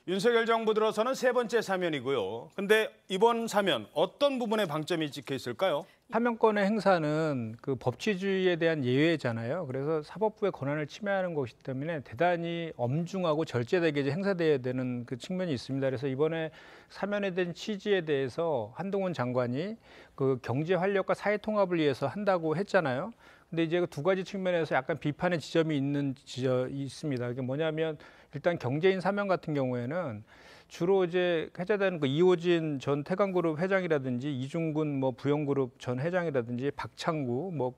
윤석열 정부 들어서는 세 번째 사면이고요. 근데 이번 사면 어떤 부분에 방점이 찍혀 있을까요? 사면권의 행사는 그 법치주의에 대한 예외잖아요. 그래서 사법부의 권한을 침해하는 것이기 때문에 대단히 엄중하고 절제되게 이제 행사돼야 되는 그 측면이 있습니다. 그래서 이번에 사면에 대한 취지에 대해서 한동훈 장관이 그 경제 활력과 사회 통합을 위해서 한다고 했잖아요. 근데 이제 그 두 가지 측면에서 약간 비판의 지점이 있습니다. 이게 뭐냐면 일단 경제인 사면 같은 경우에는 주로 이제 해제되는 그 이호진 전 태광그룹 회장이라든지 이중근 뭐 부영그룹 전 회장이라든지 박창구 뭐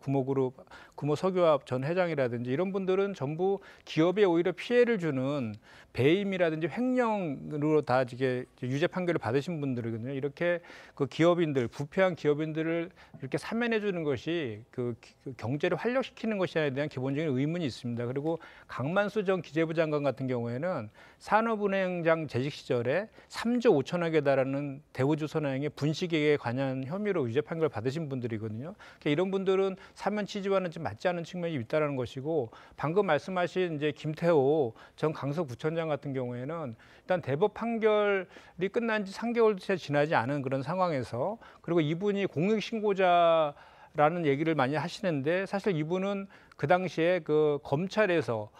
구모석유화업 전 회장이라든지 이런 분들은 전부 기업에 오히려 피해를 주는 배임이라든지 횡령으로 다 이게 유죄 판결을 받으신 분들이거든요. 이렇게 그 기업인들, 부패한 기업인들을 이렇게 사면해 주는 것이 그 경제를 활력시키는 것이냐에 대한 기본적인 의문이 있습니다. 그리고 강만수 전 기재부 장관 같은 경우에는 산업은행장 재직 시절에 3조 5천억에 달하는 대우조선해양의 분식회계에 관한 혐의로 유죄 판결을 받으신 분들이거든요. 그러니까 이런 분들은 사면 취지와는 좀 맞지 않은 측면이 있다는 것이고, 방금 말씀하신 이제 김태호 전 강서구청장 같은 경우에는 일단 대법 판결이 끝난 지 3개월도 채 지나지 않은 그런 상황에서, 그리고 이분이 공익신고자라는 얘기를 많이 하시는데 사실 이분은 그 당시에 그 검찰에서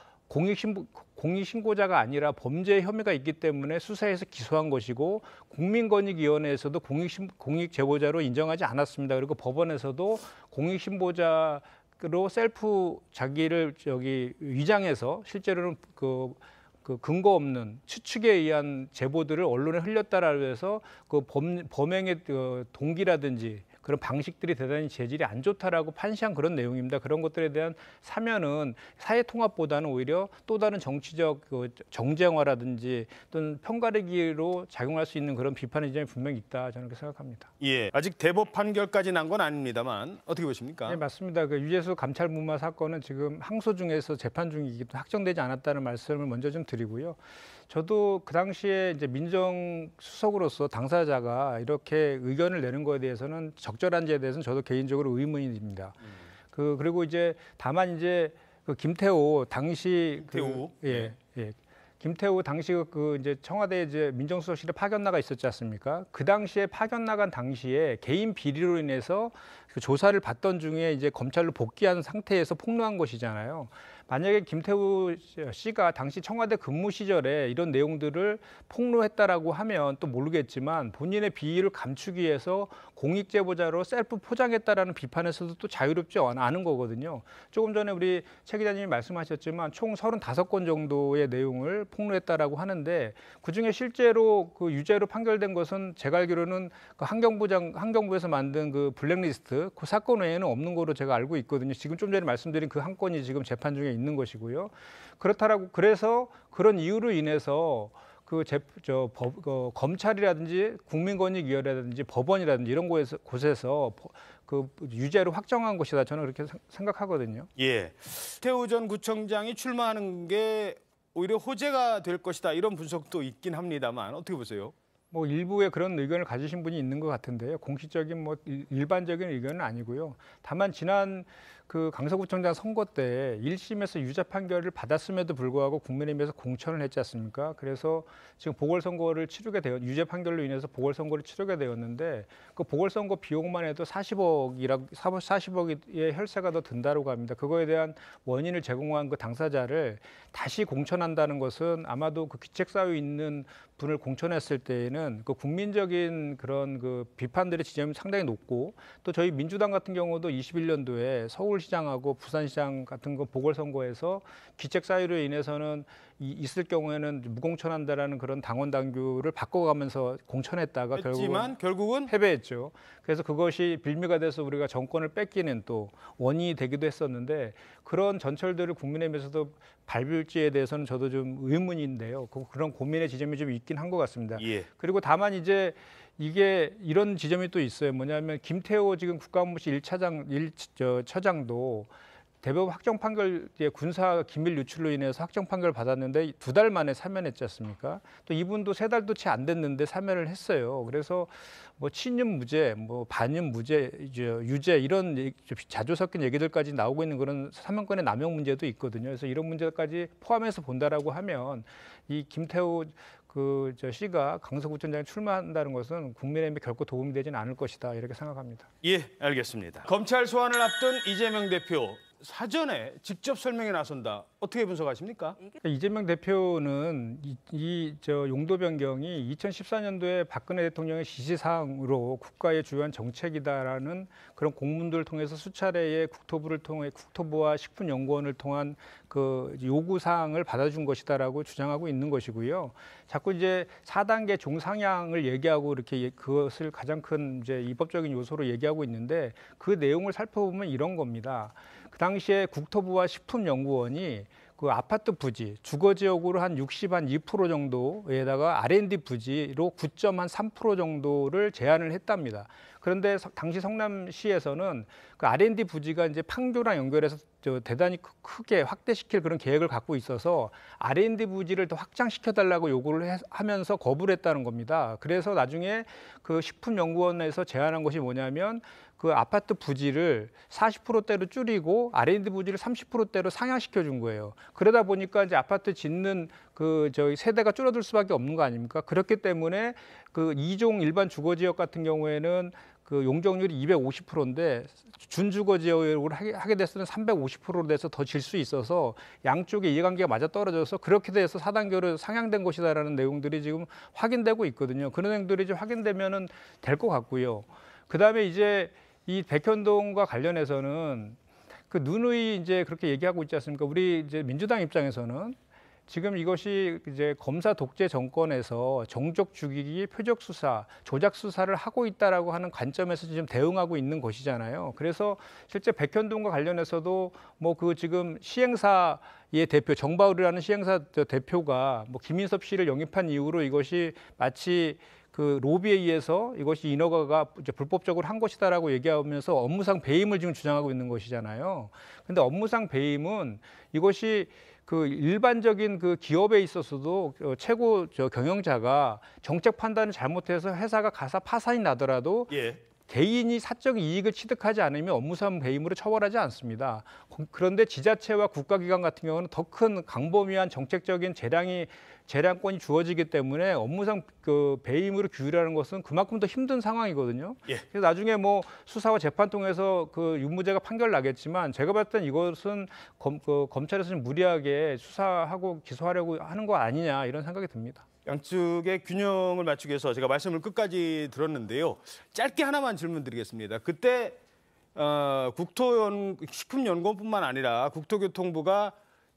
공익신고자가 아니라 범죄 혐의가 있기 때문에 수사해서 기소한 것이고, 국민권익위원회에서도 공익제보자로 인정하지 않았습니다. 그리고 법원에서도 공익신고자로 셀프 자기를 위장해서 실제로는 그 근거 없는 추측에 의한 제보들을 언론에 흘렸다라고 해서 그 범행의 동기라든지 그런 방식들이 대단히 재질이 안 좋다라고 판시한 그런 내용입니다. 그런 것들에 대한 사면은 사회 통합보다는 오히려 또 다른 정치적 정쟁화라든지 또는 편가르기로 작용할 수 있는 그런 비판의 지점이 분명히 있다, 저는 그렇게 생각합니다. 예, 아직 대법 판결까지 난 건 아닙니다만 어떻게 보십니까? 네, 맞습니다. 그 유재수 감찰 무마 사건은 지금 항소 중에서 재판 중이기 때문에 확정되지 않았다는 말씀을 먼저 좀 드리고요. 저도 그 당시에 이제 민정수석으로서 당사자가 이렇게 의견을 내는 거에 대해서는 적절한지에 대해서는 저도 개인적으로 의문입니다. 그리고 이제 다만 이제 그 김태호 당시 김태호 당시 이제 청와대 이제 민정수석실에 파견 나가 있었지 않습니까? 그 당시에 파견 나간 당시에 개인 비리로 인해서 그 조사를 받던 중에 이제 검찰로 복귀한 상태에서 폭로한 것이잖아요. 만약에 김태우 씨가 당시 청와대 근무 시절에 이런 내용들을 폭로했다라고 하면 또 모르겠지만, 본인의 비위를 감추기 위해서 공익제보자로 셀프 포장했다라는 비판에서도 또 자유롭지 않은 거거든요. 조금 전에 우리 최 기자님이 말씀하셨지만 총 35건 정도의 내용을 폭로했다라고 하는데, 그중에 실제로 그 유죄로 판결된 것은 제가 알기로는 그 환경부에서 만든 그 블랙리스트 그 사건 외에는 없는 거로 제가 알고 있거든요. 지금 좀 전에 말씀드린 그 한 건이 지금 재판 중에 있는 것이고요. 그래서 그런 이유로 인해서 검찰이라든지 국민권익위원회라든지 법원이라든지 이런 곳에서 그 유죄로 확정한 것이다, 저는 그렇게 생각하거든요. 예, 태우 전 구청장이 출마하는 게 오히려 호재가 될 것이다, 이런 분석도 있긴 합니다만 어떻게 보세요? 뭐 일부의 그런 의견을 가지신 분이 있는 것 같은데요. 공식적인 일반적인 의견은 아니고요. 다만 지난 그 강서구청장 선거 때 1심에서 유죄 판결을 받았음에도 불구하고 국민의힘에서 공천을 했지 않습니까? 그래서 지금 유죄 판결로 인해서 보궐선거를 치르게 되었는데, 그 보궐선거 비용만 해도 40억의 혈세가 더 든다고 합니다. 그거에 대한 원인을 제공한 그 당사자를 다시 공천한다는 것은 아마도 그 귀책사유 있는 분을 공천했을 때에는 그 국민적인 그런 그 비판들의 지점이 상당히 높고, 또 저희 민주당 같은 경우도 21년도에 서울시장하고 부산시장 같은 거 보궐선거에서 귀책 사유로 인해서는 있을 경우에는 무공천한다라는 그런 당원 당규를 바꿔가면서 공천했다가 결국은 패배했죠. 그래서 그것이 빌미가 돼서 우리가 정권을 뺏기는 또 원인이 되기도 했었는데, 그런 전철들을 국민의힘에서도 밟을지에 대해서는 저도 좀 의문인데요. 그런 고민의 지점이 좀 있긴 한 것 같습니다. 예. 그리고 다만 이제 이게 이런 지점이 또 있어요. 뭐냐면 김태호 지금 국가안보실 처장도 대법 확정 판결 군사 기밀 유출로 인해서 확정 판결 받았는데 2달 만에 사면했지 않습니까? 또 이분도 3달도 채 안 됐는데 사면을 했어요. 그래서 뭐 친윤 무죄, 뭐 반윤 무죄, 유죄 이런 자주 섞인 얘기들까지 나오고 있는 그런 사면권의 남용 문제도 있거든요. 그래서 이런 문제까지 포함해서 본다라고 하면 이 김태우 씨가 강서구청장에 출마한다는 것은 국민의힘에 결코 도움이 되지는 않을 것이다 이렇게 생각합니다. 예, 알겠습니다. 검찰 소환을 앞둔 이재명 대표 사전에 직접 설명에 나선다. 어떻게 분석하십니까? 이재명 대표는 용도 변경이 2014년도에 박근혜 대통령의 지시사항으로 국가의 주요한 정책이다라는 그런 공문들을 통해서 수차례의 국토부와 식품연구원을 통한 그 요구 사항을 받아준 것이다라고 주장하고 있는 것이고요. 자꾸 이제 4단계 종상향을 얘기하고 이렇게 그것을 가장 큰 이제 입법적인 요소로 얘기하고 있는데 그 내용을 살펴보면 이런 겁니다. 그 당시에 국토부와 식품연구원이 그 아파트 부지, 주거 지역으로 한 2% 정도에다가 R&D 부지로 9.3% 정도를 제한을 했답니다. 그런데 당시 성남시에서는 그 R&D 부지가 이제 판교랑 연결해서 대단히 크게 확대시킬 그런 계획을 갖고 있어서 R&D 부지를 더 확장시켜 달라고 요구를 하면서 거부를 했다는 겁니다. 그래서 나중에 그 식품연구원에서 제안한 것이 뭐냐면 그 아파트 부지를 40%대로 줄이고 R&D 부지를 30%대로 상향시켜 준 거예요. 그러다 보니까 이제 아파트 짓는 세대가 줄어들 수밖에 없는 거 아닙니까? 그렇기 때문에 그 2종 일반 주거 지역 같은 경우에는 그 용적률이 250%인데 준주거 지역으로 하게 됐을 때는 350%로 돼서 더 질 수 있어서 양쪽의 이해관계가 맞아 떨어져서 그렇게 돼서 4단계로 상향된 것이다라는 내용들이 지금 확인되고 있거든요. 그런 내용들이 이제 확인되면은 될 것 같고요. 그다음에 이제 이 백현동과 관련해서는 그 누누이 이제 그렇게 얘기하고 있지 않습니까? 우리 이제 민주당 입장에서는 지금 이것이 이제 검사 독재 정권에서 정적 죽이기, 표적 수사, 조작 수사를 하고 있다라고 하는 관점에서 지금 대응하고 있는 것이잖아요. 그래서 실제 백현동과 관련해서도 뭐 그 지금 시행사의 대표 정바울이라는 시행사 대표가 뭐 김인섭 씨를 영입한 이후로 이것이 마치 그 로비에 의해서 이것이 인허가가 이제 불법적으로 한 것이다라고 얘기하면서 업무상 배임을 지금 주장하고 있는 것이잖아요. 근데 업무상 배임은 이것이 그 일반적인 그 기업에 있어서도 최고 경영자가 정책 판단을 잘못해서 회사가 가사 파산이 나더라도 예. 개인이 사적 이익을 취득하지 않으면 업무상 배임으로 처벌하지 않습니다. 그런데 지자체와 국가기관 같은 경우는 더 큰 광범위한 정책적인 재량권이 주어지기 때문에 업무상 그 배임으로 규율하는 것은 그만큼 더 힘든 상황이거든요. 예. 그래서 나중에 뭐 수사와 재판 통해서 그 유무죄가 판결 나겠지만 제가 봤을 땐 이것은 검찰에서 좀 무리하게 수사하고 기소하려고 하는 거 아니냐 이런 생각이 듭니다. 양측의 균형을 맞추기 위해서 제가 말씀을 끝까지 들었는데요. 짧게 하나만 질문드리겠습니다. 그때 식품연구원뿐만 아니라 국토교통부가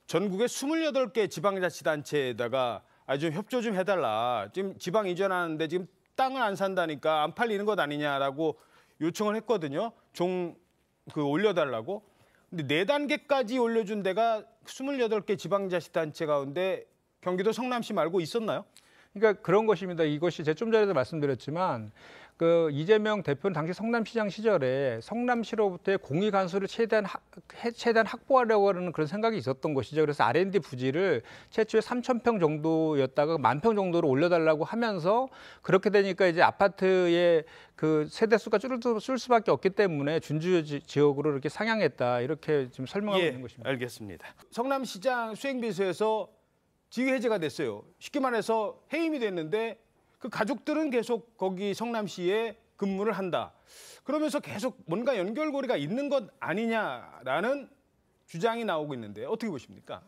전국의 28개 지방자치단체에다가 좀 협조 좀 해달라. 지금 지방 이전하는데 지금 땅을 안 산다니까 안 팔리는 것 아니냐라고 요청을 했거든요. 올려달라고. 근데 4단계까지 올려준 데가 28개 지방자치단체 가운데 경기도 성남시 말고 있었나요? 그러니까 그런 것입니다. 이것이 제가 좀 전에도 말씀드렸지만 그 이재명 대표는 당시 성남시장 시절에 성남시로부터의 공익 간수를 최대한 확보하려고 하는 그런 생각이 있었던 것이죠. 그래서 R&D 부지를 최초에 3,000평 정도였다가 10,000평 정도로 올려달라고 하면서 그렇게 되니까 이제 아파트의 그 세대 수가 줄 수밖에 없기 때문에 준주 지역으로 이렇게 상향했다 이렇게 지금 설명하고 있는 것입니다. 알겠습니다. 성남시장 수행비서에서 지휘 해제가 됐어요. 쉽게 말해서 해임이 됐는데 그 가족들은 계속 거기 성남시에 근무를 한다. 그러면서 계속 뭔가 연결고리가 있는 것 아니냐라는 주장이 나오고 있는데 어떻게 보십니까?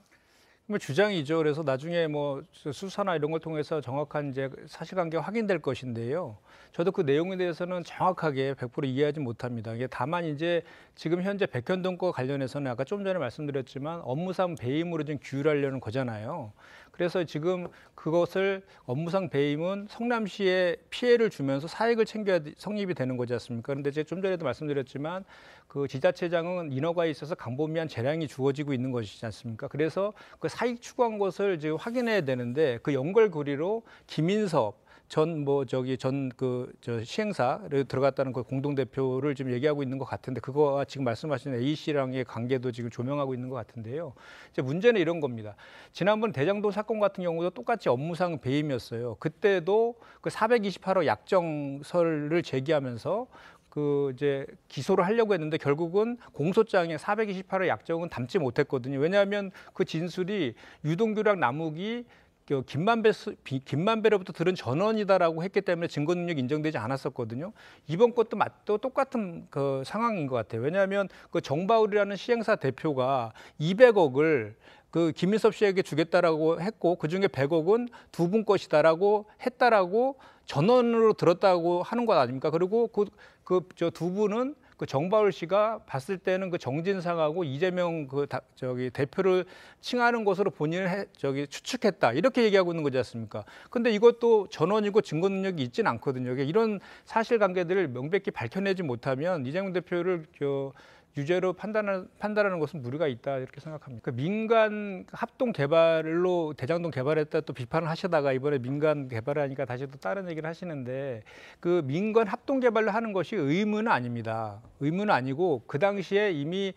뭐 주장이죠. 그래서 나중에 뭐 수사나 이런 걸 통해서 정확한 이제 사실관계가 확인될 것인데요. 저도 그 내용에 대해서는 정확하게 100% 이해하지 못합니다. 이게 다만 이제 지금 현재 백현동 과 관련해서는 아까 좀 전에 말씀드렸지만 업무상 배임으로 좀 규율하려는 거잖아요. 그래서 지금 그것을 업무상 배임은 성남시에 피해를 주면서 사익을 챙겨야 성립이 되는 거지 않습니까? 그런데 제가 좀 전에도 말씀드렸지만 그 지자체장은 인허가에 있어서 광범위한 재량이 주어지고 있는 것이지 않습니까? 그래서 그 사익 추구한 것을 지금 확인해야 되는데 그 연결고리로 김인섭 시행사를 들어갔다는 그 공동대표를 지금 얘기하고 있는 것 같은데 그거와 지금 말씀하신 A 씨랑의 관계도 지금 조명하고 있는 것 같은데요. 이제 문제는 이런 겁니다. 지난번 대장동 사건 같은 경우도 똑같이 업무상 배임이었어요. 그때도 그 428호 약정서를 제기하면서 그 이제 기소를 하려고 했는데 결국은 공소장에 428호 약정은 담지 못했거든요. 왜냐하면 그 진술이 유동규랑 남욱이 김만배로부터 들은 전원이다라고 했기 때문에 증거 능력이 인정되지 않았었거든요. 이번 것도 또 똑같은 그 상황인 것 같아요. 왜냐하면 그 정바울이라는 시행사 대표가 200억을 그 김인섭 씨에게 주겠다라고 했고 그중에 100억은 두 분 것이다라고 했다라고 전원으로 들었다고 하는 것 아닙니까? 그리고 저 두 분은 그 정바울 씨가 봤을 때는 그 정진상하고 이재명 대표를 칭하는 것으로 본인을 추측했다 이렇게 얘기하고 있는 거지 않습니까? 근데 이것도 전원이고 증거 능력이 있지는 않거든요. 이런 사실관계들을 명백히 밝혀내지 못하면 이재명 대표를 유죄로 판단하는 것은 무리가 있다 이렇게 생각합니다. 그 민간 합동 개발로 대장동 개발했다 또 비판을 하시다가 이번에 민간 개발하니까 다시 또 다른 얘기를 하시는데 그 민간 합동 개발로 하는 것이 의무는 아닙니다. 의무는 아니고 그 당시에 이미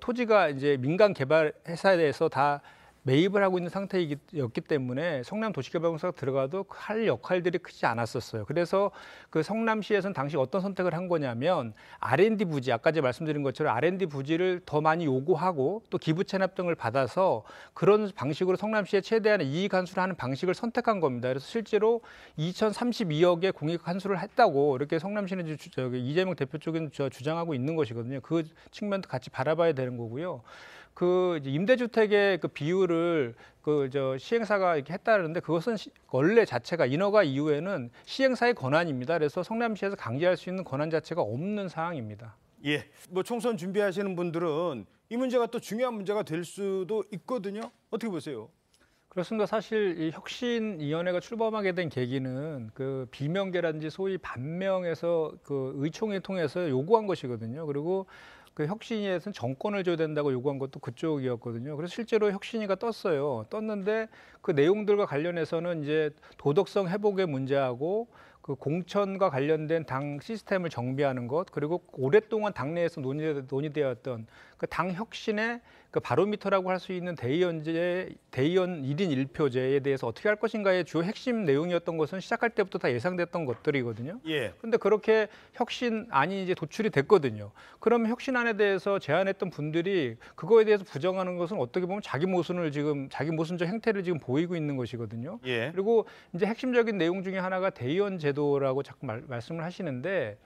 토지가 이제 민간 개발 회사에 대해서 다 매입을 하고 있는 상태였기 때문에 성남도시개발공사가 들어가도 할 역할들이 크지 않았었어요. 그래서 그 성남시에서는 당시 어떤 선택을 한 거냐면 R&D 부지, 아까 제가 말씀드린 것처럼 R&D 부지를 더 많이 요구하고 또 기부 체납 등을 받아서 그런 방식으로 성남시에 최대한의 이익 환수를 하는 방식을 선택한 겁니다. 그래서 실제로 2,032억의 공익 환수를 했다고 이렇게 성남시는 이재명 대표 쪽은 주장하고 있는 것이거든요. 그 측면도 같이 바라봐야 되는 거고요. 그 임대주택의 그 비율을 시행사가 이렇게 했다는데 그것은 원래 자체가 인허가 이후에는 시행사의 권한입니다. 그래서 성남시에서 강제할 수 있는 권한 자체가 없는 사항입니다. 예, 뭐 총선 준비하시는 분들은 이 문제가 또 중요한 문제가 될 수도 있거든요. 어떻게 보세요? 그렇습니다. 사실 이 혁신위원회가 출범하게 된 계기는 그 비명계라든지 소위 반명에서 그 의총을 통해서 요구한 것이거든요. 그리고 그 혁신위에서는 정권을 줘야 된다고 요구한 것도 그쪽이었거든요. 그래서 실제로 혁신위가 떴어요. 떴는데 그 내용들과 관련해서는 이제 도덕성 회복의 문제하고 그 공천과 관련된 당 시스템을 정비하는 것 그리고 오랫동안 당내에서 논의되었던 그 당 혁신의 그 바로미터라고 할 수 있는 대의원 1인 1표제에 대해서 어떻게 할 것인가의 주요 핵심 내용이었던 것은 시작할 때부터 다 예상됐던 것들이거든요. 예. 그런데 그렇게 혁신안이 이제 도출이 됐거든요. 그럼 혁신안에 대해서 제안했던 분들이 그거에 대해서 부정하는 것은 어떻게 보면 자기 모순적 행태를 지금 보이고 있는 것이거든요. 예. 그리고 이제 핵심적인 내용 중에 하나가 대의원 제도라고 자꾸 말씀을 하시는데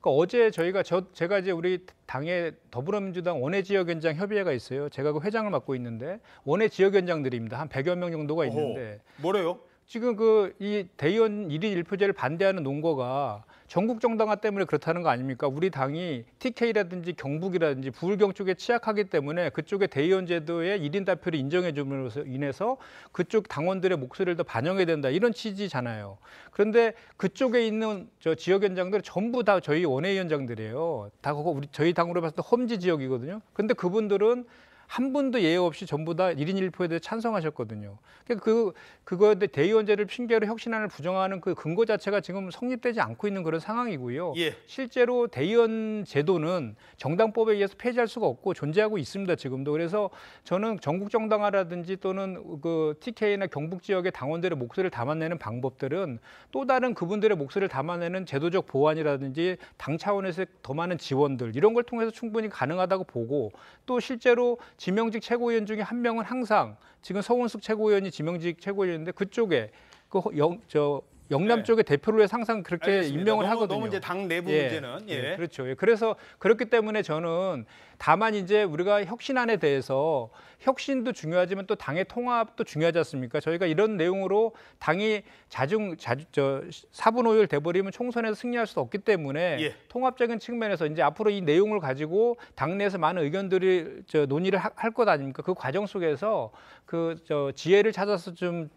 어제 제가 이제 우리 당의 더불어민주당 원외지역위원장 협의회가 있어요. 제가 그 회장을 맡고 있는데 원외 지역위원장들입니다. 한 100여 명 정도가 있는데 뭐래요? 지금 이 대의원 1인 1표제를 반대하는 논거가 전국 정당화 때문에 그렇다는 거 아닙니까? 우리 당이 TK라든지 경북이라든지 부울경 쪽에 취약하기 때문에 그쪽의 대의원 제도의 1인 대표를 인정해 줌으로써 인해서 그쪽 당원들의 목소리를 더 반영해야 된다. 이런 취지잖아요. 그런데 그쪽에 있는 지역위원장들은 전부 다 저희 원외위원장들이에요. 다 저희 당으로 봤을 때 험지 지역이거든요. 그런데 그분들은 한 분도 예외 없이 전부 다 1인 1표에 대해 찬성하셨거든요. 그거에 대해 대의원제를 핑계로 혁신안을 부정하는 그 근거 자체가 지금 성립되지 않고 있는 그런 상황이고요. 예. 실제로 대의원 제도는 정당법에 의해서 폐지할 수가 없고 존재하고 있습니다. 지금도. 그래서 저는 전국 정당화라든지 또는 그 TK나 경북 지역의 당원들의 목소리를 담아내는 방법들은 또 다른 그분들의 목소리를 담아내는 제도적 보완이라든지 당 차원에서 더 많은 지원들 이런 걸 통해서 충분히 가능하다고 보고 또 실제로 지명직 최고위원 중에 한 명은 항상 지금 서훈숙 최고위원이 지명직 최고위원인데 그쪽에 영남 네. 쪽의 대표를 해서 항상 그렇게 알겠습니다. 임명을 하거든요. 너무 이제 당 내부 문제는 그렇죠. 그래서 그렇기 때문에 저는 다만 이제 우리가 혁신안에 대해서 혁신도 중요하지만 또 당의 통합도 중요하지 않습니까? 저희가 이런 내용으로 당이 4분 5일 돼버리면 총선에서 승리할 수 없기 때문에 통합적인 측면에서 이제 앞으로 이 내용을 가지고 당내에서 많은 의견들이 논의를 할 것 아닙니까? 그 과정 속에서 지혜를 찾아서 좀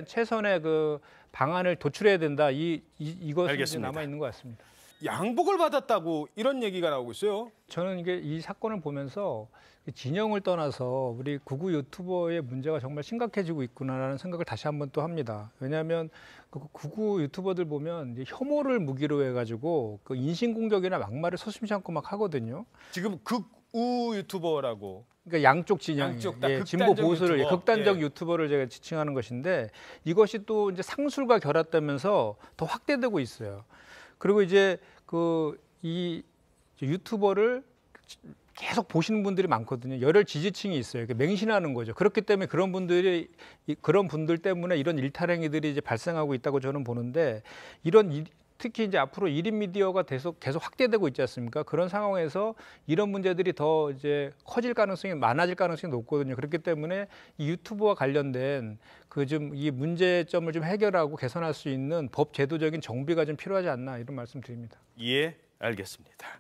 최선의 그 방안을 도출해야 된다. 이것이 남아 있는 것 같습니다. 양복을 받았다고 이런 얘기가 나오고 있어요. 저는 이 사건을 보면서 진영을 떠나서 우리 구구 유튜버의 문제가 정말 심각해지고 있구나라는 생각을 다시 한번 또 합니다. 왜냐하면 구구 유튜버들 보면 이제 혐오를 무기로 해가지고 그 인신공격이나 막말을 서슴지 않고 막 하거든요. 지금 극우 유튜버라고. 그러니까 양쪽 진영, 진보 보수를 유튜버. 극단적 유튜버를 제가 지칭하는 것인데 이것이 또 이제 상술과 결합되면서 더 확대되고 있어요. 그리고 이제 이 유튜버를 계속 보시는 분들이 많거든요. 열혈 지지층이 있어요. 맹신하는 거죠. 그렇기 때문에 그런 분들 때문에 이런 일탈행위들이 이제 발생하고 있다고 저는 보는데 특히 이제 앞으로 1인 미디어가 계속 확대되고 있지 않습니까? 그런 상황에서 이런 문제들이 더 이제 많아질 가능성이 높거든요. 그렇기 때문에 이 유튜브와 관련된 이 문제점을 좀 해결하고 개선할 수 있는 법 제도적인 정비가 좀 필요하지 않나 이런 말씀 드립니다. 예, 알겠습니다.